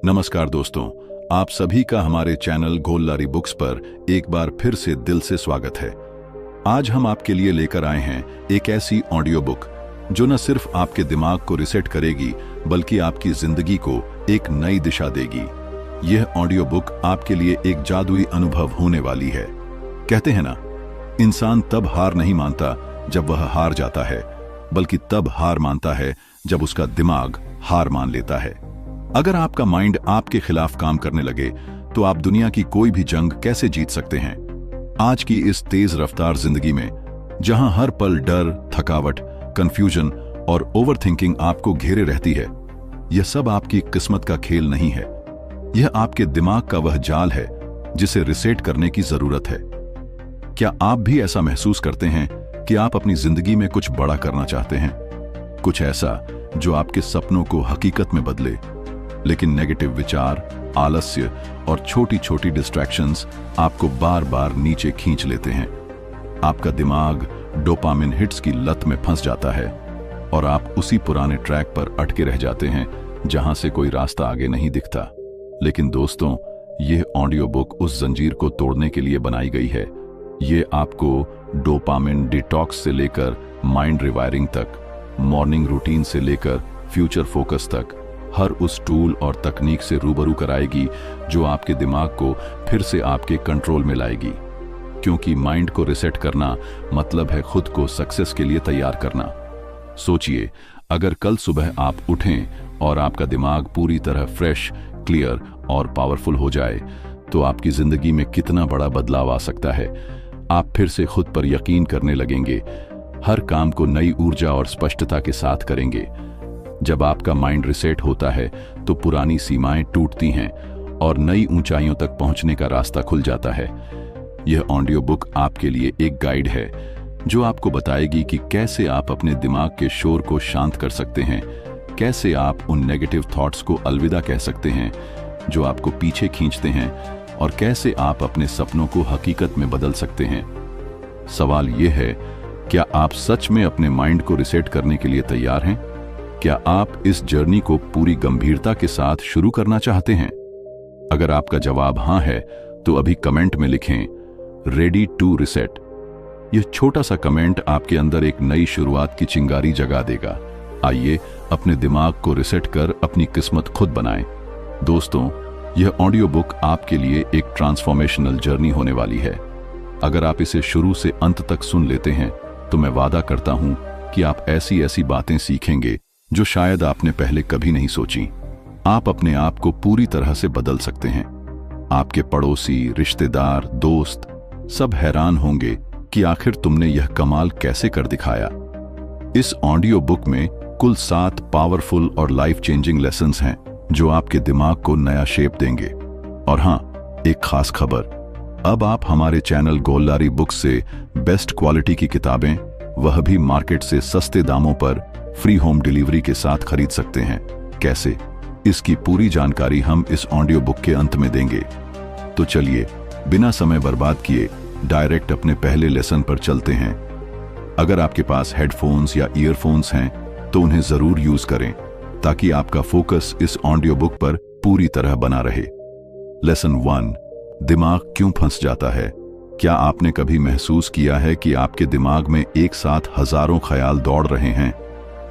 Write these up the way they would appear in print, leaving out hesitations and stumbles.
नमस्कार दोस्तों, आप सभी का हमारे चैनल गोल्लारी बुक्स पर एक बार फिर से दिल से स्वागत है। आज हम आपके लिए लेकर आए हैं एक ऐसी ऑडियो बुक जो न सिर्फ आपके दिमाग को रिसेट करेगी बल्कि आपकी जिंदगी को एक नई दिशा देगी। यह ऑडियो बुक आपके लिए एक जादुई अनुभव होने वाली है। कहते हैं ना, इंसान तब हार नहीं मानता जब वह हार जाता है, बल्कि तब हार मानता है जब उसका दिमाग हार मान लेता है। अगर आपका माइंड आपके खिलाफ काम करने लगे तो आप दुनिया की कोई भी जंग कैसे जीत सकते हैं। आज की इस तेज रफ्तार जिंदगी में, जहां हर पल डर, थकावट, कंफ्यूजन और ओवरथिंकिंग आपको घेरे रहती है, यह सब आपकी किस्मत का खेल नहीं है। यह आपके दिमाग का वह जाल है जिसे रिसेट करने की जरूरत है। क्या आप भी ऐसा महसूस करते हैं कि आप अपनी जिंदगी में कुछ बड़ा करना चाहते हैं, कुछ ऐसा जो आपके सपनों को हकीकत में बदले, लेकिन नेगेटिव विचार, आलस्य और छोटी छोटी डिस्ट्रैक्शंस आपको बार बार नीचे खींच लेते हैं। आपका दिमाग डोपामिन हिट्स की लत में फंस जाता है और आप उसी पुराने ट्रैक पर अटके रह जाते हैं जहां से कोई रास्ता आगे नहीं दिखता। लेकिन दोस्तों, यह ऑडियो बुक उस जंजीर को तोड़ने के लिए बनाई गई है। ये आपको डोपामिन डिटॉक्स से लेकर माइंड रिवायरिंग तक, मॉर्निंग रूटीन से लेकर फ्यूचर फोकस तक, हर उस टूल और तकनीक से रूबरू कराएगी जो आपके दिमाग को फिर से आपके कंट्रोल में लाएगी। क्योंकि माइंड को रिसेट करना मतलब है खुद को सक्सेस के लिए तैयार करना। सोचिए, अगर कल सुबह आप उठें और आपका दिमाग पूरी तरह फ्रेश, क्लियर और पावरफुल हो जाए तो आपकी जिंदगी में कितना बड़ा बदलाव आ सकता है। आप फिर से खुद पर यकीन करने लगेंगे, हर काम को नई ऊर्जा और स्पष्टता के साथ करेंगे। जब आपका माइंड रिसेट होता है तो पुरानी सीमाएं टूटती हैं और नई ऊंचाइयों तक पहुंचने का रास्ता खुल जाता है। यह ऑडियो बुक आपके लिए एक गाइड है जो आपको बताएगी कि कैसे आप अपने दिमाग के शोर को शांत कर सकते हैं, कैसे आप उन नेगेटिव थॉट्स को अलविदा कह सकते हैं जो आपको पीछे खींचते हैं, और कैसे आप अपने सपनों को हकीकत में बदल सकते हैं। सवाल यह है, क्या आप सच में अपने माइंड को रिसेट करने के लिए तैयार हैं? क्या आप इस जर्नी को पूरी गंभीरता के साथ शुरू करना चाहते हैं? अगर आपका जवाब हां है तो अभी कमेंट में लिखें, रेडी टू रिसेट। यह छोटा सा कमेंट आपके अंदर एक नई शुरुआत की चिंगारी जगा देगा। आइए अपने दिमाग को रिसेट कर अपनी किस्मत खुद बनाएं। दोस्तों, यह ऑडियो बुक आपके लिए एक ट्रांसफॉर्मेशनल जर्नी होने वाली है। अगर आप इसे शुरू से अंत तक सुन लेते हैं तो मैं वादा करता हूं कि आप ऐसी ऐसी बातें सीखेंगे जो शायद आपने पहले कभी नहीं सोची। आप अपने आप को पूरी तरह से बदल सकते हैं। आपके पड़ोसी, रिश्तेदार, दोस्त सब हैरान होंगे कि आखिर तुमने यह कमाल कैसे कर दिखाया। इस ऑडियो बुक में कुल 7 पावरफुल और लाइफ चेंजिंग लेसन्स हैं जो आपके दिमाग को नया शेप देंगे। और हां, एक खास खबर, अब आप हमारे चैनल गोल्लारी बुक्स से बेस्ट क्वालिटी की किताबें, वह भी मार्केट से सस्ते दामों पर, फ्री होम डिलीवरी के साथ खरीद सकते हैं। कैसे? इसकी पूरी जानकारी हम इस ऑडियो बुक के अंत में देंगे। तो चलिए, बिना समय बर्बाद किए डायरेक्ट अपने पहले लेसन पर चलते हैं। अगर आपके पास हेडफोन्स या ईयरफोन्स हैं तो उन्हें जरूर यूज करें ताकि आपका फोकस इस ऑडियो बुक पर पूरी तरह बना रहे। लेसन 1, दिमाग क्यों फंस जाता है? क्या आपने कभी महसूस किया है कि आपके दिमाग में एक साथ हजारों ख्याल दौड़ रहे हैं,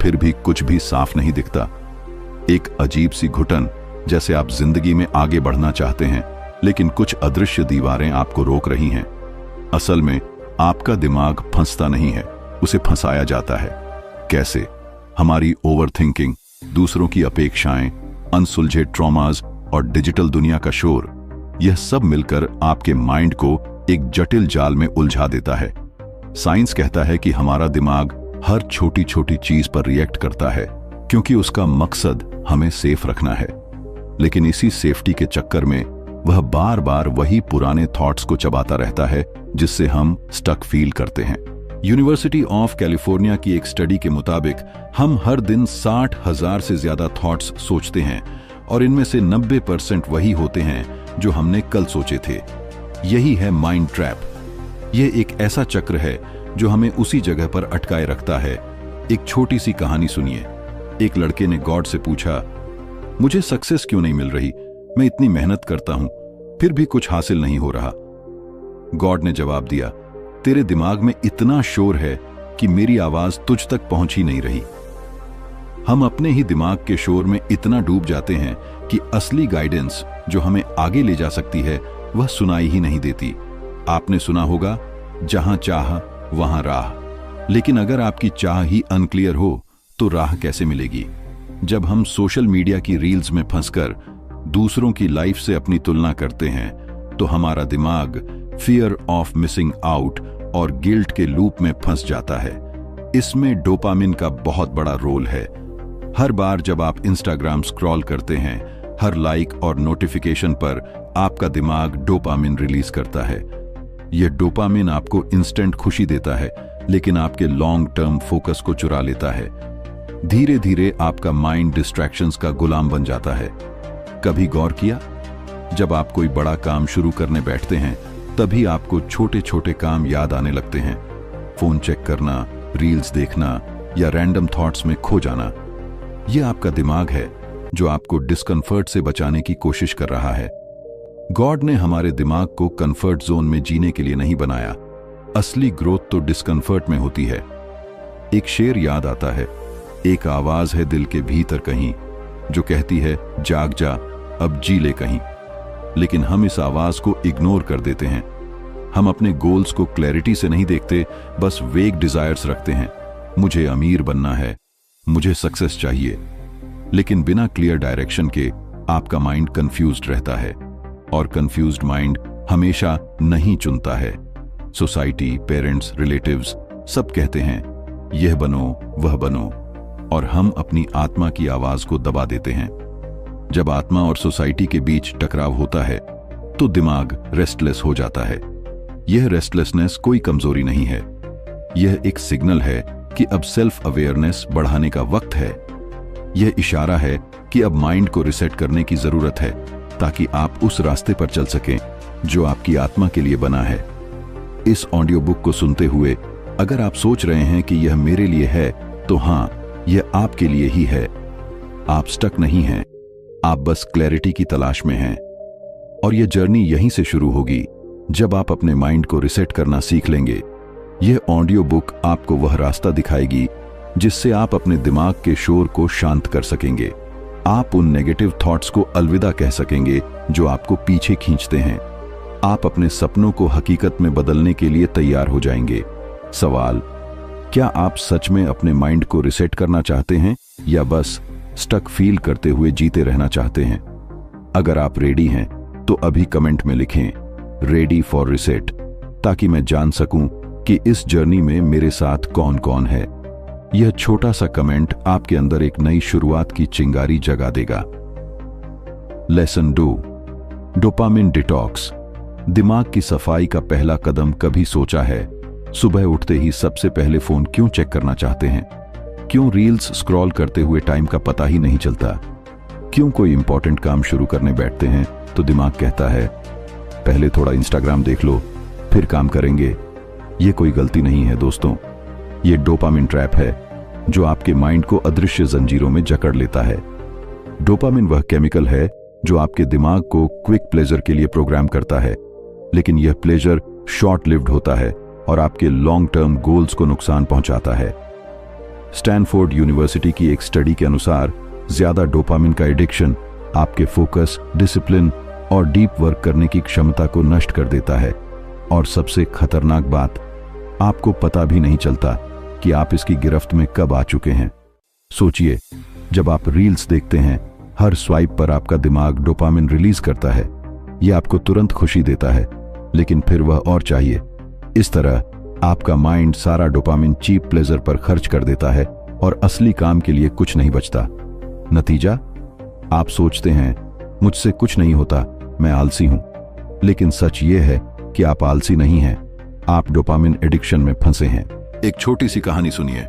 फिर भी कुछ भी साफ नहीं दिखता? एक अजीब सी घुटन, जैसे आप जिंदगी में आगे बढ़ना चाहते हैं लेकिन कुछ अदृश्य दीवारें आपको रोक रही हैं। असल में आपका दिमाग फंसता नहीं है, उसे फंसाया जाता है। कैसे? हमारी ओवरथिंकिंग, दूसरों की अपेक्षाएं, अनसुलझे ट्रॉमास और डिजिटल दुनिया का शोर, यह सब मिलकर आपके माइंड को एक जटिल जाल में उलझा देता है। साइंस कहता है कि हमारा दिमाग हर छोटी छोटी चीज पर रिएक्ट करता है क्योंकि उसका मकसद हमें सेफ रखना है। लेकिन इसी सेफ्टी के चक्कर में वह बार बार वही पुराने थॉट्स को चबाता रहता है जिससे हम स्टक फील करते हैं। यूनिवर्सिटी ऑफ कैलिफोर्निया की एक स्टडी के मुताबिक हम हर दिन 60,000 से ज्यादा थॉट्स सोचते हैं और इनमें से 90% वही होते हैं जो हमने कल सोचे थे। यही है माइंड ट्रैप। यह एक ऐसा चक्र है जो हमें उसी जगह पर अटकाए रखता है। एक छोटी सी कहानी सुनिए। एक लड़के ने गॉड से पूछा, मुझे सक्सेस क्यों नहीं मिल रही, मैं इतनी मेहनत करता हूं फिर भी कुछ हासिल नहीं हो रहा। गॉड ने जवाब दिया, तेरे दिमाग में इतना शोर है कि मेरी आवाज तुझ तक पहुंच ही नहीं रही। हम अपने ही दिमाग के शोर में इतना डूब जाते हैं कि असली गाइडेंस जो हमें आगे ले जा सकती है वह सुनाई ही नहीं देती। आपने सुना होगा, जहां चाह वहां राह, लेकिन अगर आपकी चाह ही अनक्लियर हो तो राह कैसे मिलेगी? जब हम सोशल मीडिया की रील्स में फंसकर दूसरों की लाइफ से अपनी तुलना करते हैं तो हमारा दिमाग फियर ऑफ मिसिंग आउट और गिल्ट के लूप में फंस जाता है। इसमें डोपामिन का बहुत बड़ा रोल है। हर बार जब आप इंस्टाग्राम स्क्रॉल करते हैं, हर लाइक और नोटिफिकेशन पर आपका दिमाग डोपामिन रिलीज करता है। यह डोपामिन आपको इंस्टेंट खुशी देता है, लेकिन आपके लॉन्ग टर्म फोकस को चुरा लेता है। धीरे धीरे आपका माइंड डिस्ट्रैक्शंस का गुलाम बन जाता है। कभी गौर किया, जब आप कोई बड़ा काम शुरू करने बैठते हैं तभी आपको छोटे छोटे काम याद आने लगते हैं। फोन चेक करना, रील्स देखना या रैंडम थॉट्स में खो जाना। यह आपका दिमाग है जो आपको डिस्कम्फर्ट से बचाने की कोशिश कर रहा है। गॉड ने हमारे दिमाग को कंफर्ट जोन में जीने के लिए नहीं बनाया। असली ग्रोथ तो डिस्कम्फर्ट में होती है। एक शेर याद आता है, एक आवाज है दिल के भीतर कहीं जो कहती है, जाग जा अब जी ले कहीं। लेकिन हम इस आवाज को इग्नोर कर देते हैं। हम अपने गोल्स को क्लैरिटी से नहीं देखते, बस वेग डिजायर्स रखते हैं। मुझे अमीर बनना है, मुझे सक्सेस चाहिए, लेकिन बिना क्लियर डायरेक्शन के आपका माइंड कंफ्यूज्ड रहता है, और कंफ्यूज्ड माइंड हमेशा नहीं चुनता है। सोसाइटी, पेरेंट्स, रिलेटिव्स सब कहते हैं यह बनो वह बनो, और हम अपनी आत्मा की आवाज को दबा देते हैं। जब आत्मा और सोसाइटी के बीच टकराव होता है तो दिमाग रेस्टलेस हो जाता है। यह रेस्टलेसनेस कोई कमजोरी नहीं है, यह एक सिग्नल है कि अब सेल्फ अवेयरनेस बढ़ाने का वक्त है। यह इशारा है कि अब माइंड को रिसेट करने की जरूरत है, ताकि आप उस रास्ते पर चल सकें जो आपकी आत्मा के लिए बना है। इस ऑडियो बुक को सुनते हुए अगर आप सोच रहे हैं कि यह मेरे लिए है, तो हां, यह आपके लिए ही है। आप स्टक नहीं हैं, आप बस क्लैरिटी की तलाश में हैं। और यह जर्नी यहीं से शुरू होगी, जब आप अपने माइंड को रिसेट करना सीख लेंगे। यह ऑडियो बुक आपको वह रास्ता दिखाएगी जिससे आप अपने दिमाग के शोर को शांत कर सकेंगे। आप उन नेगेटिव थॉट्स को अलविदा कह सकेंगे जो आपको पीछे खींचते हैं। आप अपने सपनों को हकीकत में बदलने के लिए तैयार हो जाएंगे। सवाल, क्या आप सच में अपने माइंड को रिसेट करना चाहते हैं या बस स्टक फील करते हुए जीते रहना चाहते हैं? अगर आप रेडी हैं तो अभी कमेंट में लिखें, रेडी फॉर रिसेट, ताकि मैं जान सकूं कि इस जर्नी में मेरे साथ कौन कौन है। यह छोटा सा कमेंट आपके अंदर एक नई शुरुआत की चिंगारी जगा देगा। Lesson 2, dopamine detox. दिमाग की सफाई का पहला कदम कभी सोचा है? सुबह उठते ही सबसे पहले फोन क्यों चेक करना चाहते हैं? क्यों रील्स स्क्रॉल करते हुए टाइम का पता ही नहीं चलता? क्यों कोई इंपॉर्टेंट काम शुरू करने बैठते हैं तो दिमाग कहता है, पहले थोड़ा इंस्टाग्राम देख लो फिर काम करेंगे? ये कोई गलती नहीं है दोस्तों, ये डोपामिन ट्रैप है जो आपके माइंड को अदृश्य जंजीरों में जकड़ लेता है। डोपामिन वह केमिकल है जो आपके दिमाग को क्विक प्लेजर के लिए प्रोग्राम करता है, लेकिन यह प्लेजर शॉर्ट लिव्ड होता है और आपके लॉन्ग टर्म गोल्स को नुकसान पहुंचाता है। स्टैनफोर्ड यूनिवर्सिटी की एक स्टडी के अनुसार ज्यादा डोपामिन का एडिक्शन आपके फोकस, डिसिप्लिन और डीप वर्क करने की क्षमता को नष्ट कर देता है। और सबसे खतरनाक बात, आपको पता भी नहीं चलता कि आप इसकी गिरफ्त में कब आ चुके हैं। सोचिए, जब आप रील्स देखते हैं, हर स्वाइप पर आपका दिमाग डोपामिन रिलीज करता है। यह आपको तुरंत खुशी देता है, लेकिन फिर वह और चाहिए। इस तरह आपका माइंड सारा डोपामिन चीप प्लेजर पर खर्च कर देता है और असली काम के लिए कुछ नहीं बचता। नतीजा, आप सोचते हैं मुझसे कुछ नहीं होता, मैं आलसी हूं। लेकिन सच यह है कि आप आलसी नहीं हैं, आप डोपामिन एडिक्शन में फंसे हैं। एक छोटी सी कहानी सुनिए।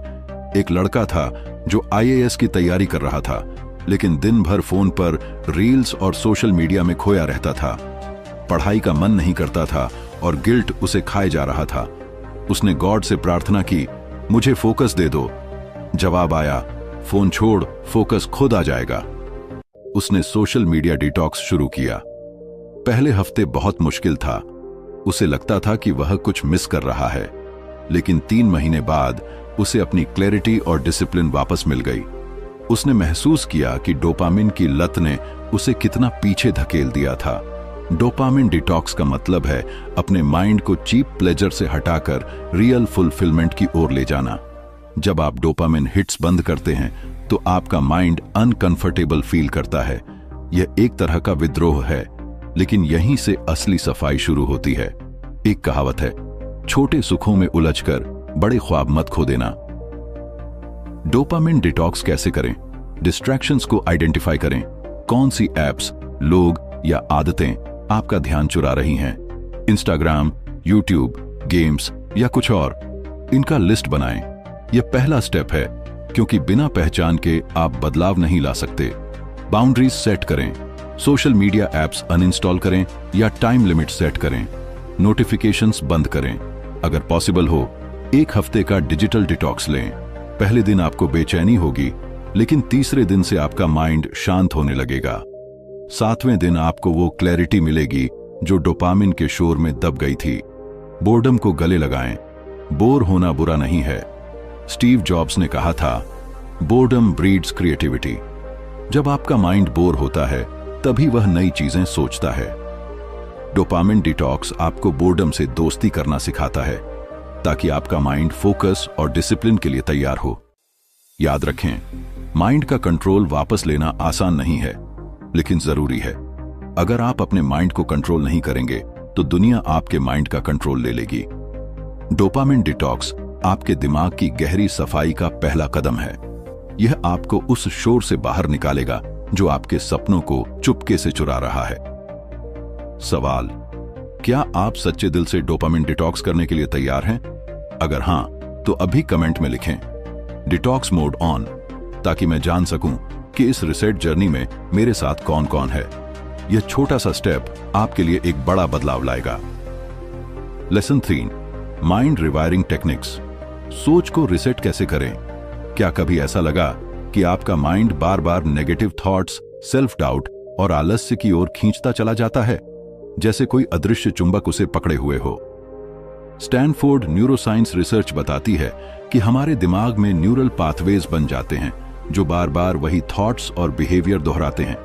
एक लड़का था जो IAS की तैयारी कर रहा था, लेकिन दिन भर फोन पर रील्स और सोशल मीडिया में खोया रहता था। पढ़ाई का मन नहीं करता था और गिल्ट उसे खाए जा रहा था। उसने गॉड से प्रार्थना की, मुझे फोकस दे दो। जवाब आया, फोन छोड़, फोकस खुद आ जाएगा। उसने सोशल मीडिया डिटॉक्स शुरू किया। पहले हफ्ते बहुत मुश्किल था। उसे लगता था कि वह कुछ मिस कर रहा है, लेकिन 3 महीने बाद उसे अपनी क्लैरिटी और डिसिप्लिन वापस मिल गई। उसने महसूस किया कि डोपामिन की लत ने उसे कितना पीछे धकेल दिया था। डोपामिन डिटॉक्स का मतलब है अपने माइंड को चीप प्लेजर से हटाकर रियल फुलफिलमेंट की ओर ले जाना। जब आप डोपामिन हिट्स बंद करते हैं तो आपका माइंड अनकंफर्टेबल फील करता है। यह एक तरह का विद्रोह है, लेकिन यहीं से असली सफाई शुरू होती है। एक कहावत है, छोटे सुखों में उलझकर बड़े ख्वाब मत खो देना। डोपामिन डिटॉक्स कैसे करें? डिस्ट्रैक्शंस को आइडेंटिफाई करें। कौन सी एप्स, लोग या आदतें आपका ध्यान चुरा रही हैं? इंस्टाग्राम, यूट्यूब, गेम्स या कुछ और? इनका लिस्ट बनाएं। यह पहला स्टेप है, क्योंकि बिना पहचान के आप बदलाव नहीं ला सकते। बाउंड्रीज सेट करें। सोशल मीडिया एप्स अनइंस्टॉल करें या टाइम लिमिट सेट करें। नोटिफिकेशंस बंद करें। अगर पॉसिबल हो, 1 हफ्ते का डिजिटल डिटॉक्स लें। पहले दिन आपको बेचैनी होगी, लेकिन तीसरे दिन से आपका माइंड शांत होने लगेगा। 7वें दिन आपको वो क्लैरिटी मिलेगी जो डोपामिन के शोर में दब गई थी। बोर्डम को गले लगाएं। बोर होना बुरा नहीं है। स्टीव जॉब्स ने कहा था, बोर्डम ब्रीड्स क्रिएटिविटी। जब आपका माइंड बोर होता है, तभी वह नई चीजें सोचता है। डोपामिन डिटॉक्स आपको बोर्डम से दोस्ती करना सिखाता है, ताकि आपका माइंड फोकस और डिसिप्लिन के लिए तैयार हो। याद रखें, माइंड का कंट्रोल वापस लेना आसान नहीं है, लेकिन जरूरी है। अगर आप अपने माइंड को कंट्रोल नहीं करेंगे, तो दुनिया आपके माइंड का कंट्रोल ले लेगी। डोपामिन डिटॉक्स आपके दिमाग की गहरी सफाई का पहला कदम है। यह आपको उस शोर से बाहर निकालेगा जो आपके सपनों को चुपके से चुरा रहा है। सवाल, क्या आप सच्चे दिल से डोपामिन डिटॉक्स करने के लिए तैयार हैं? अगर हां, तो अभी कमेंट में लिखें डिटॉक्स मोड ऑन, ताकि मैं जान सकूं कि इस रिसेट जर्नी में मेरे साथ कौन कौन है। यह छोटा सा स्टेप आपके लिए एक बड़ा बदलाव लाएगा। Lesson 3, mind rewiring techniques. सोच को रिसेट कैसे करें? क्या कभी ऐसा लगा कि आपका माइंड बार बार नेगेटिव थॉट्स, सेल्फ डाउट और आलस्य की ओर खींचता चला जाता है, जैसे कोई अदृश्य चुंबक उसे पकड़े हुए हो? स्टैनफोर्ड न्यूरोसाइंस रिसर्च बताती है कि हमारे दिमाग में न्यूरल पाथवेज बन जाते हैं जो बार बार वही थॉट्स और बिहेवियर दोहराते हैं।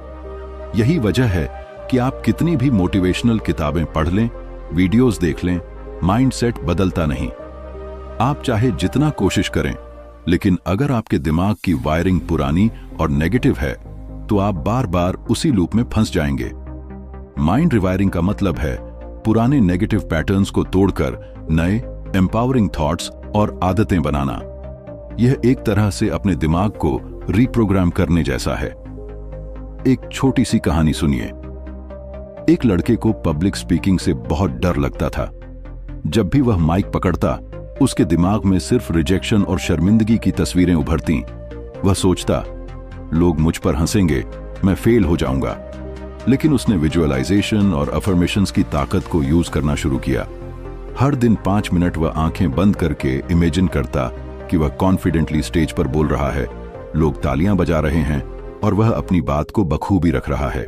यही वजह है कि आप कितनी भी मोटिवेशनल किताबें पढ़ लें, वीडियोस देख लें, माइंडसेट बदलता नहीं। आप चाहे जितना कोशिश करें, लेकिन अगर आपके दिमाग की वायरिंग पुरानी और नेगेटिव है, तो आप बार बार उसी लूप में फंस जाएंगे। माइंड रिवायरिंग का मतलब है पुराने नेगेटिव पैटर्न्स को तोड़कर नए एम्पावरिंग थॉट्स और आदतें बनाना। यह एक तरह से अपने दिमाग को रीप्रोग्राम करने जैसा है। एक छोटी सी कहानी सुनिए। एक लड़के को पब्लिक स्पीकिंग से बहुत डर लगता था। जब भी वह माइक पकड़ता, उसके दिमाग में सिर्फ रिजेक्शन और शर्मिंदगी की तस्वीरें उभरतीं। वह सोचता, लोग मुझ पर हंसेंगे, मैं फेल हो जाऊंगा। लेकिन उसने विजुअलाइजेशन और अफर्मेशंस की ताकत को यूज करना शुरू किया। हर दिन 5 मिनट वह आंखें बंद करके इमेजिन करता कि वह कॉन्फिडेंटली स्टेज पर बोल रहा है, लोग तालियां बजा रहे हैं और वह अपनी बात को बखूबी रख रहा है।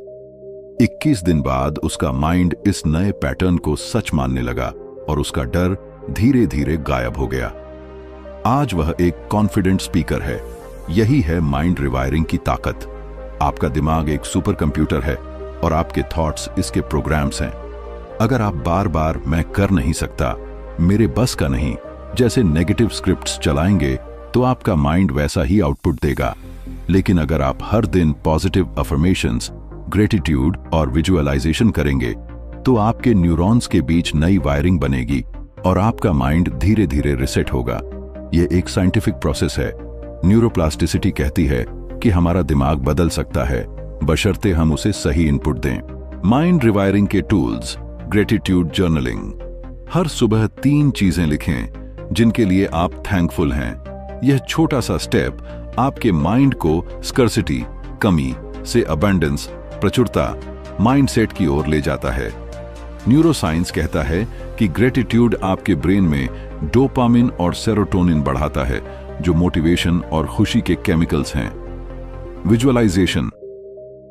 21 दिन बाद उसका माइंड इस नए पैटर्न को सच मानने लगा और उसका डर धीरे धीरे गायब हो गया। आज वह एक कॉन्फिडेंट स्पीकर है। यही है माइंड रिवायरिंग की ताकत। आपका दिमाग एक सुपर कंप्यूटर है और आपके थॉट्स इसके प्रोग्राम्स हैं। अगर आप बार बार मैं कर नहीं सकता, मेरे बस का नहीं जैसे नेगेटिव स्क्रिप्ट्स चलाएंगे, तो आपका माइंड वैसा ही आउटपुट देगा। लेकिन अगर आप हर दिन पॉजिटिव अफर्मेशंस, ग्रेटिट्यूड और विजुअलाइजेशन करेंगे, तो आपके न्यूरॉन्स के बीच नई वायरिंग बनेगी और आपका माइंड धीरे धीरे रिसेट होगा। यह एक साइंटिफिक प्रोसेस है। न्यूरोप्लास्टिसिटी कहती है कि हमारा दिमाग बदल सकता है, बशर्ते हम उसे सही इनपुट दें। माइंड रिवायरिंग के टूल्स। Gratitude journaling. हर सुबह 3 चीजें लिखें जिनके लिए आप थैंकफुल हैं। यह छोटा सा स्टेप आपके माइंड को स्कर्सिटी, कमी से अबंडेंस, प्रचुरता, माइंडसेट की ओर ले जाता है। न्यूरोसाइंस कहता है कि ग्रेटिट्यूड आपके ब्रेन में डोपामिन और सेरोटोनिन बढ़ाता है, जो मोटिवेशन और खुशी के केमिकल्स हैं। विजुअलाइजेशन।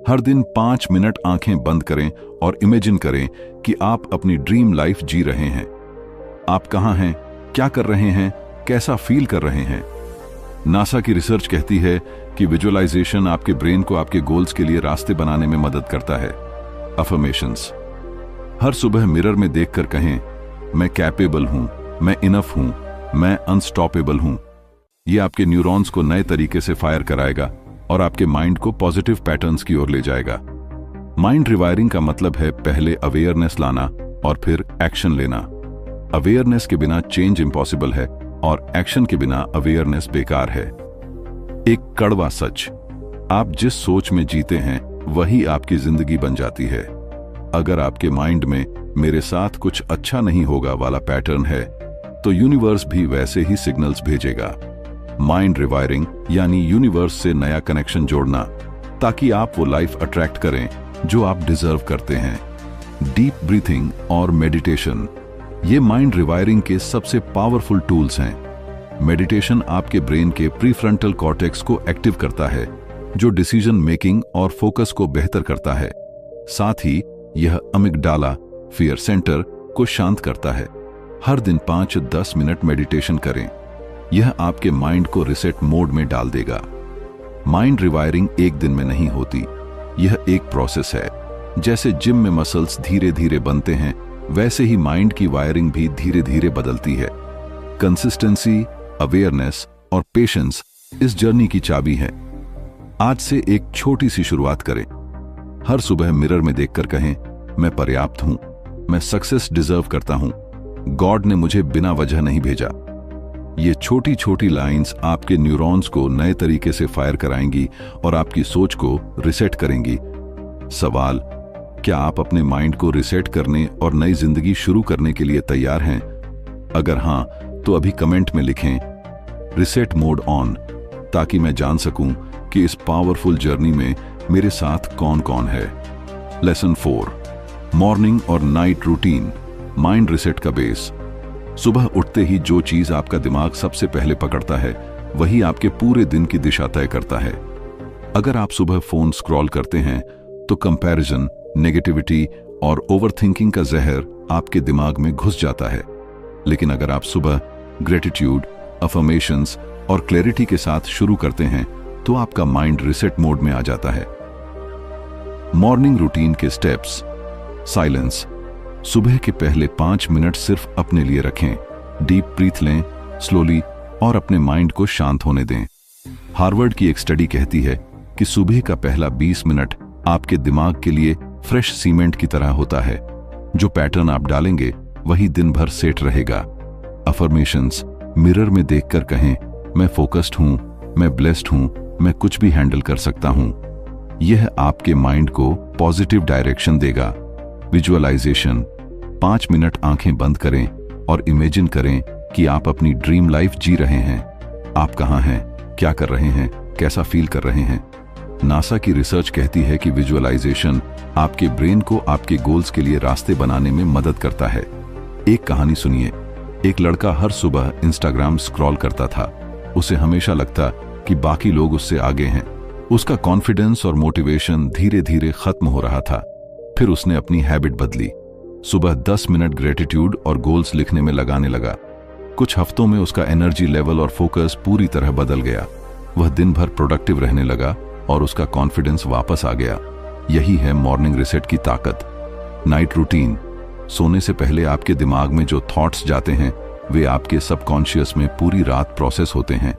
हर दिन 5 मिनट आंखें बंद करें और इमेजिन करें कि आप अपनी ड्रीम लाइफ जी रहे हैं। आप कहां हैं, क्या कर रहे हैं, कैसा फील कर रहे हैं। नासा की रिसर्च कहती है कि विजुअलाइजेशन आपके ब्रेन को आपके गोल्स के लिए रास्ते बनाने में मदद करता है। अफर्मेशंस। हर सुबह मिरर में देखकर कहें, मैं कैपेबल हूं, मैं इनफ हूं, मैं अनस्टॉपेबल हूं। यह आपके न्यूरॉन्स को नए तरीके से फायर कराएगा और आपके माइंड को पॉजिटिव पैटर्न्स की ओर ले जाएगा। माइंड रिवायरिंग का मतलब है पहले अवेयरनेस लाना और फिर एक्शन लेना। अवेयरनेस के बिना चेंज इम्पॉसिबल है और एक्शन के बिना अवेयरनेस बेकार है। एक कड़वा सच, आप जिस सोच में जीते हैं वही आपकी जिंदगी बन जाती है। अगर आपके माइंड में मेरे साथ कुछ अच्छा नहीं होगा वाला पैटर्न है तो यूनिवर्स भी वैसे ही सिग्नल्स भेजेगा। माइंड रिवायरिंग यानी यूनिवर्स से नया कनेक्शन जोड़ना ताकि आप वो लाइफ अट्रैक्ट करें जो आप डिजर्व करते हैं। डीप ब्रीथिंग और मेडिटेशन, ये माइंड रिवायरिंग के सबसे पावरफुल टूल्स हैं। मेडिटेशन आपके ब्रेन के प्रीफ्रंटल कॉर्टेक्स को एक्टिव करता है जो डिसीजन मेकिंग और फोकस को बेहतर करता है। साथ ही यह अमिगडाला, फियर सेंटर, को शांत करता है। हर दिन 5-10 मिनट मेडिटेशन करें, यह आपके माइंड को रिसेट मोड में डाल देगा। माइंड रिवायरिंग एक दिन में नहीं होती, यह एक प्रोसेस है। जैसे जिम में मसल्स धीरे धीरे बनते हैं वैसे ही माइंड की वायरिंग भी धीरे धीरे बदलती है। कंसिस्टेंसी, अवेयरनेस और पेशेंस इस जर्नी की चाबी है। आज से एक छोटी सी शुरुआत करें। हर सुबह मिरर में देखकर कहें, मैं पर्याप्त हूं, मैं सक्सेस डिजर्व करता हूं, गॉड ने मुझे बिना वजह नहीं भेजा। ये छोटी छोटी लाइंस आपके न्यूरॉन्स को नए तरीके से फायर कराएंगी और आपकी सोच को रिसेट करेंगी। सवाल, क्या आप अपने माइंड को रिसेट करने और नई जिंदगी शुरू करने के लिए तैयार हैं? अगर हां, तो अभी कमेंट में लिखें रिसेट मोड ऑन, ताकि मैं जान सकूं कि इस पावरफुल जर्नी में मेरे साथ कौन कौन है। लेसन 4, मॉर्निंग और नाइट रूटीन, माइंड रिसेट का बेस। सुबह उठते ही जो चीज आपका दिमाग सबसे पहले पकड़ता है वही आपके पूरे दिन की दिशा तय करता है। अगर आप सुबह फोन स्क्रॉल करते हैं तो कंपैरिजन, नेगेटिविटी और ओवरथिंकिंग का जहर आपके दिमाग में घुस जाता है। लेकिन अगर आप सुबह ग्रेटिट्यूड, अफर्मेशंस और क्लैरिटी के साथ शुरू करते हैं तो आपका माइंड रिसेट मोड में आ जाता है। मॉर्निंग रूटीन के स्टेप्स। साइलेंस, सुबह के पहले 5 मिनट सिर्फ अपने लिए रखें। डीप ब्रीथ लें स्लोली और अपने माइंड को शांत होने दें। हार्वर्ड की एक स्टडी कहती है कि सुबह का पहला 20 मिनट आपके दिमाग के लिए फ्रेश सीमेंट की तरह होता है। जो पैटर्न आप डालेंगे वही दिन भर सेट रहेगा। अफर्मेशंस, मिरर में देखकर कहें, मैं फोकस्ड हूं, मैं ब्लेस्ड हूं, मैं कुछ भी हैंडल कर सकता हूं। यह आपके माइंड को पॉजिटिव डायरेक्शन देगा। विजुअलाइजेशन, 5 मिनट आंखें बंद करें और इमेजिन करें कि आप अपनी ड्रीम लाइफ जी रहे हैं। आप कहां हैं, क्या कर रहे हैं, कैसा फील कर रहे हैं। नासा की रिसर्च कहती है कि विजुअलाइजेशन आपके ब्रेन को आपके गोल्स के लिए रास्ते बनाने में मदद करता है। एक कहानी सुनिए। एक लड़का हर सुबह इंस्टाग्राम स्क्रॉल करता था। उसे हमेशा लगता कि बाकी लोग उससे आगे हैं। उसका कॉन्फिडेंस और मोटिवेशन धीरे धीरे खत्म हो रहा था। फिर उसने अपनी हैबिट बदली। सुबह 10 मिनट ग्रेटिट्यूड और गोल्स लिखने में लगाने लगा। कुछ हफ्तों में उसका एनर्जी लेवल और फोकस पूरी तरह बदल गया। वह दिन भर प्रोडक्टिव रहने लगा और उसका कॉन्फिडेंस वापस आ गया। यही है मॉर्निंग रिसेट की ताकत। नाइट रूटीन, सोने से पहले आपके दिमाग में जो थॉट्स जाते हैं वे आपके सबकॉन्शियस में पूरी रात प्रोसेस होते हैं।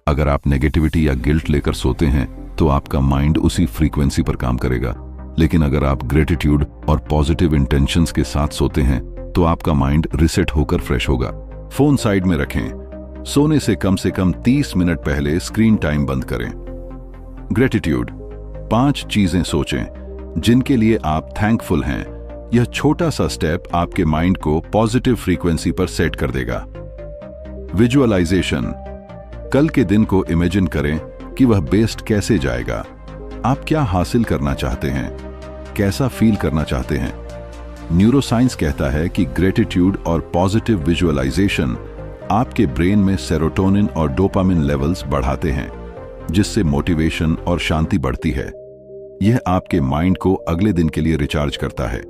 अगर आप नेगेटिविटी या गिल्ट लेकर सोते हैं तो आपका माइंड उसी फ्रीक्वेंसी पर काम करेगा। लेकिन अगर आप ग्रेटिट्यूड और पॉजिटिव इंटेंशंस के साथ सोते हैं तो आपका माइंड रिसेट होकर फ्रेश होगा। फोन साइड में रखें। सोने से कम 30 मिनट पहले स्क्रीन टाइम बंद करें। ग्रेटिट्यूड, 5 चीजें सोचें जिनके लिए आप थैंकफुल हैं। यह छोटा सा स्टेप आपके माइंड को पॉजिटिव फ्रीक्वेंसी पर सेट कर देगा। विजुअलाइजेशन, कल के दिन को इमेजिन करें कि वह बेस्ट कैसे जाएगा। आप क्या हासिल करना चाहते हैं, कैसा फील करना चाहते हैं। न्यूरोसाइंस कहता है कि ग्रेटिट्यूड और पॉजिटिव विजुअलाइजेशन आपके ब्रेन में सेरोटोनिन और डोपामिन लेवल्स बढ़ाते हैं, जिससे मोटिवेशन और शांति बढ़ती है। यह आपके माइंड को अगले दिन के लिए रिचार्ज करता है।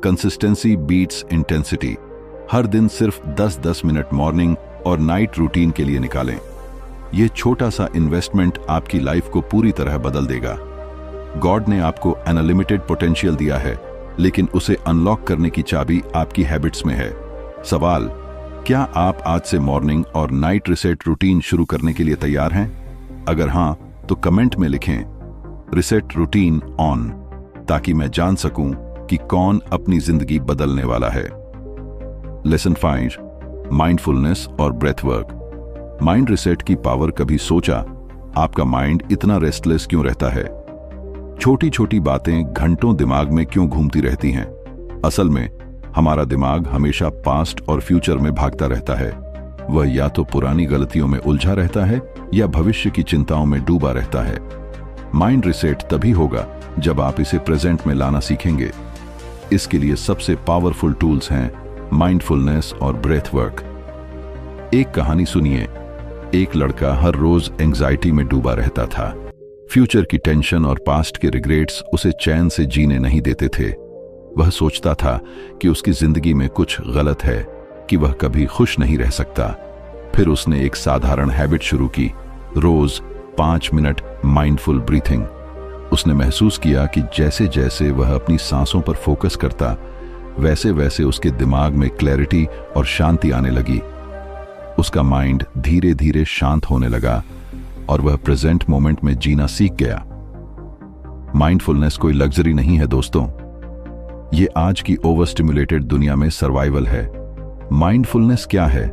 Consistency beats intensity. हर दिन सिर्फ 10-10 मिनट मॉर्निंग और नाइट रूटीन के लिए निकालें। यह छोटा सा इन्वेस्टमेंट आपकी लाइफ को पूरी तरह बदल देगा। गॉड ने आपको अनलिमिटेड पोटेंशियल दिया है, लेकिन उसे अनलॉक करने की चाबी आपकी हैबिट्स में है। सवाल, क्या आप आज से मॉर्निंग और नाइट रिसेट रूटीन शुरू करने के लिए तैयार हैं? अगर हां, तो कमेंट में लिखें रिसेट रूटीन ऑन, ताकि मैं जान सकूं कि कौन अपनी जिंदगी बदलने वाला है। लेसन 5, माइंडफुलनेस और ब्रेथ वर्क। माइंड रिसेट की पावर। कभी सोचा आपका माइंड इतना रेस्टलेस क्यों रहता है? छोटी छोटी बातें घंटों दिमाग में क्यों घूमती रहती हैं? असल में हमारा दिमाग हमेशा पास्ट और फ्यूचर में भागता रहता है। वह या तो पुरानी गलतियों में उलझा रहता है या भविष्य की चिंताओं में डूबा रहता है। माइंड रिसेट तभी होगा जब आप इसे प्रेजेंट में लाना सीखेंगे। इसके लिए सबसे पावरफुल टूल्स हैं माइंडफुलनेस और ब्रेथ वर्क। एक कहानी सुनिए। एक लड़का हर रोज एंजाइटी में डूबा रहता था। फ्यूचर की टेंशन और पास्ट के रिग्रेट्स उसे चैन से जीने नहीं देते थे। वह सोचता था कि उसकी जिंदगी में कुछ गलत है, कि वह कभी खुश नहीं रह सकता। फिर उसने एक साधारण हैबिट शुरू की, रोज 5 मिनट माइंडफुल ब्रीथिंग। उसने महसूस किया कि जैसे जैसे वह अपनी सांसों पर फोकस करता, वैसे वैसे उसके दिमाग में क्लैरिटी और शांति आने लगी। उसका माइंड धीरे धीरे शांत होने लगा और वह प्रेजेंट मोमेंट में जीना सीख गया। माइंडफुलनेस कोई लग्जरी नहीं है दोस्तों, ये आज की ओवर स्टिमुलेटेड दुनिया में सर्वाइवल है। माइंडफुलनेस क्या है?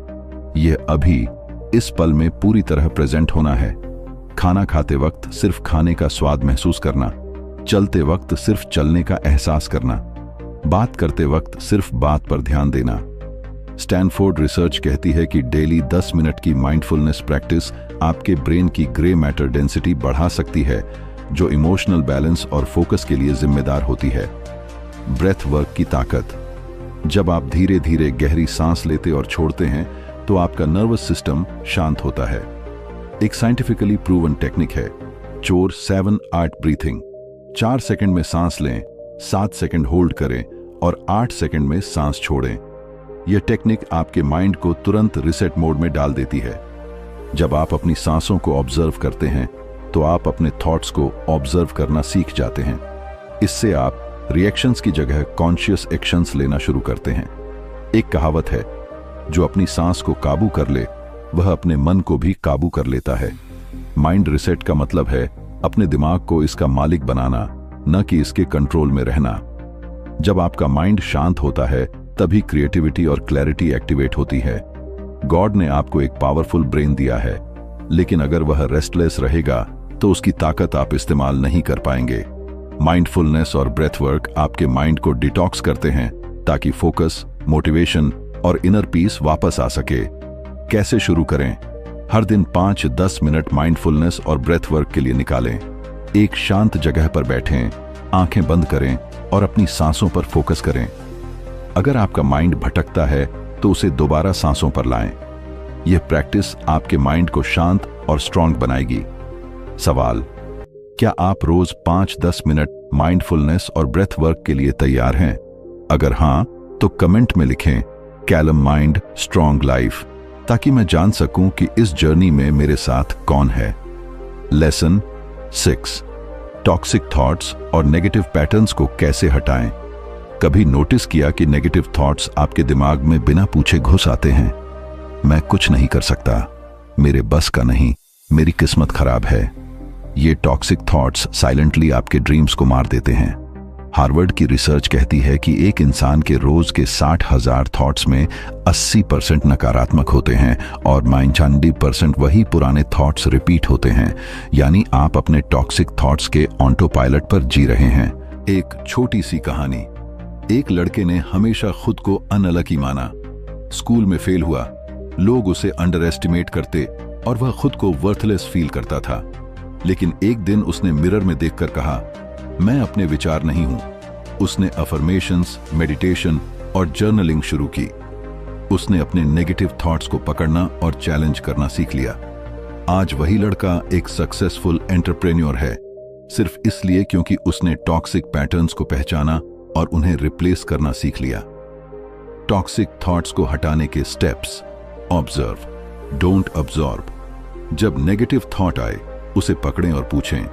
यह अभी इस पल में पूरी तरह प्रेजेंट होना है। खाना खाते वक्त सिर्फ खाने का स्वाद महसूस करना, चलते वक्त सिर्फ चलने का एहसास करना, बात करते वक्त सिर्फ बात पर ध्यान देना। स्टैनफोर्ड रिसर्च कहती है कि डेली 10 मिनट की माइंडफुलनेस प्रैक्टिस आपके ब्रेन की ग्रे मैटर डेंसिटी बढ़ा सकती है, जो इमोशनल बैलेंस और फोकस के लिए जिम्मेदार होती है। ब्रेथ वर्क की ताकत। जब आप धीरे धीरे गहरी सांस लेते और छोड़ते हैं तो आपका नर्वस सिस्टम शांत होता है। एक साइंटिफिकली प्रूवन टेक्निक है चोर 7-8 ब्रीथिंग। 4 सेकंड में सांस लें, 7 सेकंड होल्ड करें और 8 सेकंड में सांस छोड़ें। यह टेक्निक आपके माइंड को तुरंत रिसेट मोड में डाल देती है। जब आप अपनी सांसों को ऑब्जर्व करते हैं तो आप अपने थॉट्स को ऑब्जर्व करना सीख जाते हैं। इससे आप रिएक्शंस की जगह कॉन्शियस एक्शंस लेना शुरू करते हैं। एक कहावत है, जो अपनी सांस को काबू कर ले वह अपने मन को भी काबू कर लेता है। माइंड रिसेट का मतलब है अपने दिमाग को इसका मालिक बनाना, न कि इसके कंट्रोल में रहना। जब आपका माइंड शांत होता है तभी क्रिएटिविटी और क्लैरिटी एक्टिवेट होती है। गॉड ने आपको एक पावरफुल ब्रेन दिया है, लेकिन अगर वह रेस्टलेस रहेगा तो उसकी ताकत आप इस्तेमाल नहीं कर पाएंगे। माइंडफुलनेस और ब्रेथ वर्क आपके माइंड को डिटॉक्स करते हैं ताकि फोकस, मोटिवेशन और इनर पीस वापस आ सके। कैसे शुरू करें? हर दिन 5-10 मिनट माइंडफुलनेस और ब्रेथ वर्क के लिए निकालें। एक शांत जगह पर बैठें, आंखें बंद करें और अपनी सांसों पर फोकस करें। अगर आपका माइंड भटकता है तो उसे दोबारा सांसों पर लाएं। यह प्रैक्टिस आपके माइंड को शांत और स्ट्रांग बनाएगी। सवाल, क्या आप रोज 5-10 मिनट माइंडफुलनेस और ब्रेथ वर्क के लिए तैयार हैं? अगर हां, तो कमेंट में लिखें कैलम माइंड स्ट्रांग लाइफ, ताकि मैं जान सकूं कि इस जर्नी में मेरे साथ कौन है। लेसन 6, टॉक्सिक थॉट्स और नेगेटिव पैटर्न्स को कैसे हटाएं? कभी नोटिस किया कि नेगेटिव थॉट्स आपके दिमाग में बिना पूछे घुस आते हैं? मैं कुछ नहीं कर सकता, मेरे बस का नहीं, मेरी किस्मत खराब है। ये टॉक्सिक थॉट्स साइलेंटली आपके ड्रीम्स को मार देते हैं। हार्वर्ड की रिसर्च कहती है कि एक इंसान के रोज के 60,000 थॉट्स में 80% नकारात्मक होते हैं और 99% वही पुराने थॉट्स रिपीट होते हैं। यानी आप अपने टॉक्सिक थॉट्स के ऑटो पायलट पर जी रहे हैं। एक छोटी सी कहानी। एक लड़के ने हमेशा खुद को अनलकी माना। स्कूल में फेल हुआ, लोग उसे अंडर एस्टिमेट करते और वह खुद को वर्थलेस फील करता था। लेकिन एक दिन उसने मिरर में देखकर कहा, मैं अपने विचार नहीं हूं। उसने अफर्मेशंस, मेडिटेशन और जर्नलिंग शुरू की। उसने अपने नेगेटिव थॉट्स को पकड़ना और चैलेंज करना सीख लिया। आज वही लड़का एक सक्सेसफुल एंटरप्रेन्योर है। सिर्फ इसलिए क्योंकि उसने टॉक्सिक पैटर्न्स को पहचाना और उन्हें रिप्लेस करना सीख लिया। टॉक्सिक थॉट्स को हटाने के स्टेप्स: ऑब्जर्व, डोंट अब्जॉर्ब। जब नेगेटिव थॉट आए, उसे पकड़ें और पूछें,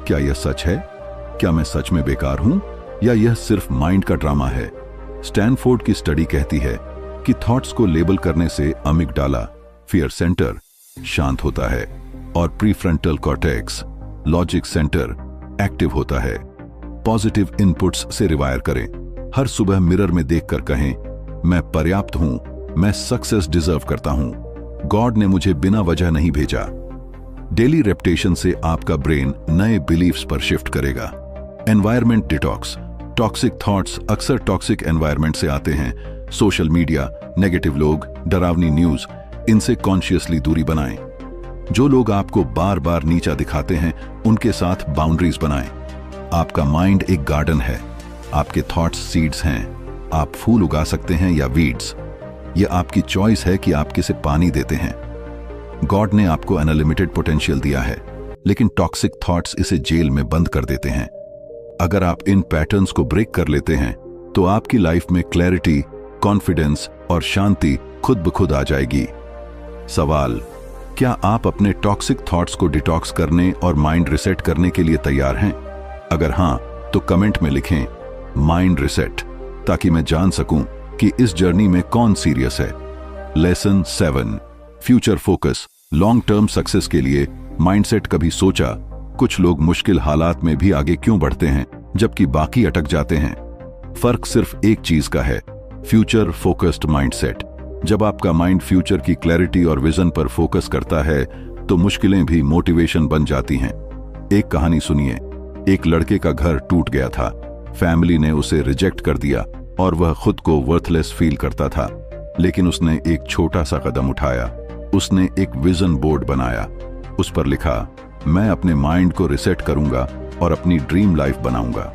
क्या यह सच है? क्या मैं सच में बेकार हूं या यह सिर्फ माइंड का ड्रामा है? स्टैनफोर्ड की स्टडी कहती है कि थॉट्स को लेबल करने से अमिगडाला, फियर सेंटर, शांत होता है और prefrontal cortex, logic centre, active होता है। पॉजिटिव इनपुट्स से रिवायर करें। हर सुबह मिरर में देखकर कहें, मैं पर्याप्त हूं, मैं सक्सेस डिजर्व करता हूं, गॉड ने मुझे बिना वजह नहीं भेजा। डेली रेपिटेशन से आपका ब्रेन नए बिलीफ्स पर शिफ्ट करेगा। Environment detox. टॉक्सिक थॉट्स अक्सर टॉक्सिक एनवायरमेंट से आते हैं। सोशल मीडिया, नेगेटिव लोग, डरावनी न्यूज, इनसे कॉन्शियसली दूरी बनाएं। जो लोग आपको बार बार नीचा दिखाते हैं, उनके साथ बाउंड्रीज बनाएं। आपका माइंड एक गार्डन है, आपके थॉट्स सीड्स हैं। आप फूल उगा सकते हैं या वीड्स। यह आपकी चॉइस है कि आप किसे पानी देते हैं। गॉड ने आपको अनलिमिटेड पोटेंशियल दिया है, लेकिन टॉक्सिक थॉट्स इसे जेल में बंद कर देते हैं। अगर आप इन पैटर्न्स को ब्रेक कर लेते हैं, तो आपकी लाइफ में क्लैरिटी, कॉन्फिडेंस और शांति खुद ब खुद आ जाएगी। सवाल: क्या आप अपने टॉक्सिक थॉट्स को डिटॉक्स करने और माइंड रिसेट करने के लिए तैयार हैं? अगर हां, तो कमेंट में लिखें माइंड रिसेट, ताकि मैं जान सकूं कि इस जर्नी में कौन सीरियस है। Lesson 7: future focus. Long term success के लिए माइंडसेट। कभी सोचा कुछ लोग मुश्किल हालात में भी आगे क्यों बढ़ते हैं जबकि बाकी अटक जाते हैं? फर्क सिर्फ एक चीज का है, फ्यूचर फोकस्ड माइंडसेट। जब आपका माइंड फ्यूचर की क्लैरिटी और विजन पर फोकस करता है, तो मुश्किलें भी मोटिवेशन बन जाती हैं। एक कहानी सुनिए। एक लड़के का घर टूट गया था। फैमिली ने उसे रिजेक्ट कर दिया और वह खुद को वर्थलेस फील करता था। लेकिन उसने एक छोटा सा कदम उठाया। उसने एक विजन बोर्ड बनाया। उस पर लिखा, मैं अपने माइंड को रिसेट करूंगा और अपनी ड्रीम लाइफ बनाऊंगा।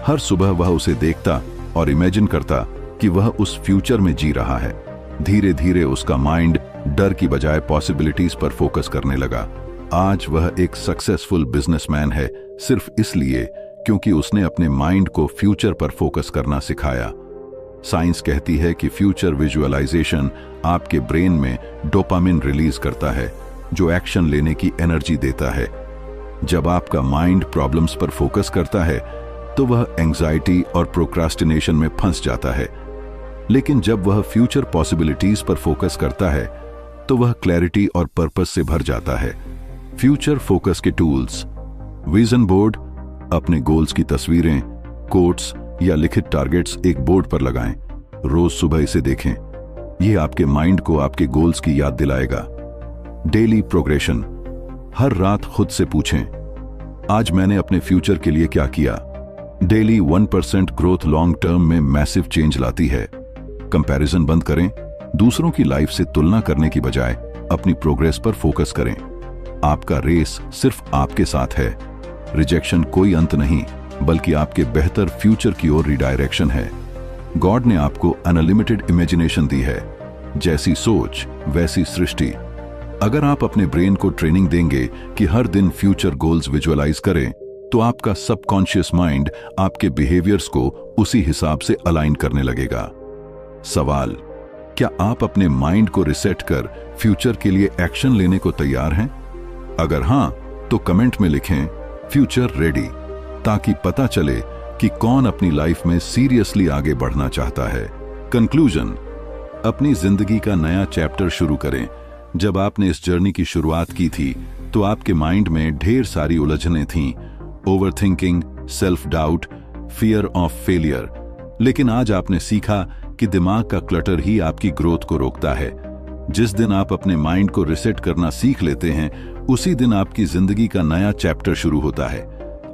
हर सुबह वह उसे देखता और इमेजिन करता कि वह उस फ्यूचर में जी रहा है। धीरे धीरे उसका माइंड डर की बजाय पॉसिबिलिटीज पर फोकस करने लगा। आज वह एक सक्सेसफुल बिजनेसमैन है, सिर्फ इसलिए क्योंकि उसने अपने माइंड को फ्यूचर पर फोकस करना सिखाया। साइंस कहती है कि फ्यूचर विजुअलाइजेशन आपके ब्रेन में डोपामिन रिलीज करता है, जो एक्शन लेने की एनर्जी देता है। जब आपका माइंड प्रॉब्लम्स पर फोकस करता है, तो वह एंजाइटी और प्रोक्रास्टिनेशन में फंस जाता है। लेकिन जब वह फ्यूचर पॉसिबिलिटीज पर फोकस करता है, तो वह क्लैरिटी और पर्पस से भर जाता है। फ्यूचर फोकस के टूल्स: विजन बोर्ड। अपने गोल्स की तस्वीरें, कोट्स या लिखित टारगेट्स एक बोर्ड पर लगाएं। रोज सुबह इसे देखें। यह आपके माइंड को आपके गोल्स की याद दिलाएगा। Daily progression. हर रात खुद से पूछें, आज मैंने अपने फ्यूचर के लिए क्या किया? डेली 1% ग्रोथ लॉन्ग टर्म में मैसिव चेंज लाती है। कंपैरिजन बंद करें। दूसरों की लाइफ से तुलना करने की बजाय अपनी प्रोग्रेस पर फोकस करें। आपका रेस सिर्फ आपके साथ है। रिजेक्शन कोई अंत नहीं, बल्कि आपके बेहतर फ्यूचर की ओर रिडायरेक्शन है। गॉड ने आपको अनलिमिटेड इमेजिनेशन दी है। जैसी सोच वैसी सृष्टि। अगर आप अपने ब्रेन को ट्रेनिंग देंगे कि हर दिन फ्यूचर गोल्स विजुअलाइज करें, तो आपका सबकॉन्शियस माइंड आपके बिहेवियर्स को उसी हिसाब से अलाइन करने लगेगा। सवाल: क्या आप अपने माइंड को रिसेट कर फ्यूचर के लिए एक्शन लेने को तैयार हैं? अगर हां, तो कमेंट में लिखें फ्यूचर रेडी, ताकि पता चले कि कौन अपनी लाइफ में सीरियसली आगे बढ़ना चाहता है। कंक्लूजन: अपनी जिंदगी का नया चैप्टर शुरू करें। जब आपने इस जर्नी की शुरुआत की थी, तो आपके माइंड में ढेर सारी उलझनें थीं। Overthinking, self doubt, fear of failure. लेकिन आज आपने सीखा कि दिमाग का क्लटर ही आपकी ग्रोथ को रोकता है। जिस दिन आप अपने माइंड को रिसेट करना सीख लेते हैं, उसी दिन आपकी जिंदगी का नया चैप्टर शुरू होता है।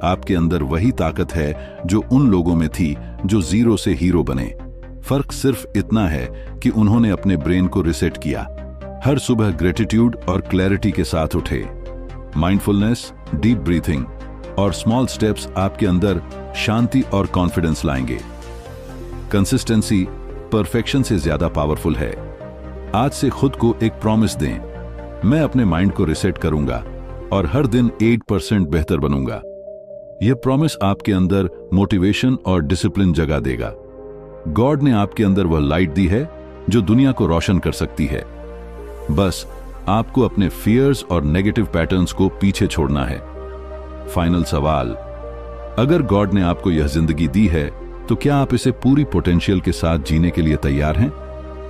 आपके अंदर वही ताकत है जो उन लोगों में थी जो जीरो से हीरो बने। फर्क सिर्फ इतना है कि उन्होंने अपने ब्रेन को रिसेट किया। हर सुबह ग्रेटिट्यूड और क्लैरिटी के साथ उठे। माइंडफुलनेस, डीप ब्रीथिंग और स्मॉल स्टेप्स आपके अंदर शांति और कॉन्फिडेंस लाएंगे। कंसिस्टेंसी परफेक्शन से ज्यादा पावरफुल है। आज से खुद को एक प्रॉमिस दें, मैं अपने माइंड को रिसेट करूंगा और हर दिन 8% बेहतर बनूंगा। यह प्रॉमिस आपके अंदर मोटिवेशन और डिसिप्लिन जगा देगा। गॉड ने आपके अंदर वह लाइट दी है जो दुनिया को रोशन कर सकती है। बस आपको अपने फियर्स और नेगेटिव पैटर्न्स को पीछे छोड़ना है। फाइनल सवाल, अगर गॉड ने आपको यह जिंदगी दी है तो क्या आप इसे पूरी पोटेंशियल के साथ जीने के लिए तैयार हैं?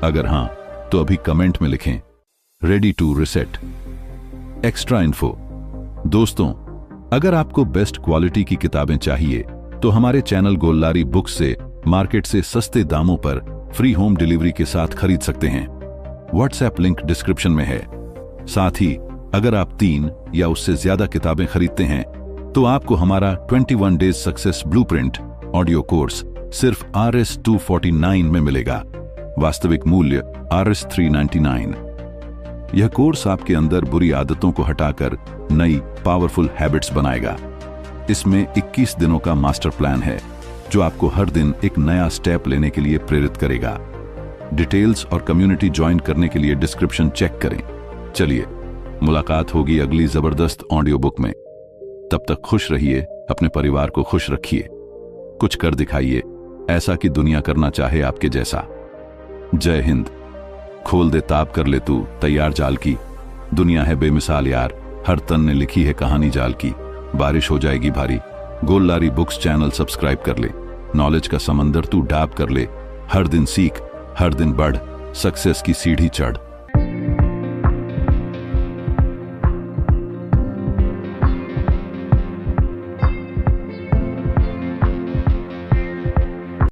अगर हां, तो अभी कमेंट में लिखें ready to reset. Extra info. दोस्तों, अगर आपको बेस्ट क्वालिटी की किताबें चाहिए तो हमारे चैनल गोल्लारी बुक्स से मार्केट से सस्ते दामों पर फ्री होम डिलीवरी के साथ खरीद सकते हैं। व्हाट्सएप लिंक डिस्क्रिप्शन में है। साथ ही अगर आप 3 या उससे ज्यादा किताबें खरीदते हैं तो आपको हमारा 21 days success blueprint audio course सिर्फ Rs249 में मिलेगा। वास्तविक मूल्य Rs399। यह कोर्स आपके अंदर बुरी आदतों को हटाकर नई पावरफुल हैबिट्स बनाएगा। इसमें 21 दिनों का मास्टर प्लान है जो आपको हर दिन एक नया स्टेप लेने के लिए प्रेरित करेगा। डिटेल्स और कम्युनिटी ज्वाइन करने के लिए डिस्क्रिप्शन चेक करें। चलिए, मुलाकात होगी अगली जबरदस्त ऑडियो बुक में। तब तक खुश रहिए, अपने परिवार को खुश रखिए, कुछ कर दिखाइए ऐसा कि दुनिया करना चाहे आपके जैसा। जय हिंद। खोल दे ताब कर ले तू तैयार जाल की, दुनिया है बेमिसाल यार, हर तन ने लिखी है कहानी जाल की। बारिश हो जाएगी भारी, गोल्लारी बुक्स चैनल सब्सक्राइब कर ले। नॉलेज का समंदर तू डाब कर ले, हर दिन सीख, हर दिन बढ़, सक्सेस की सीढ़ी चढ़।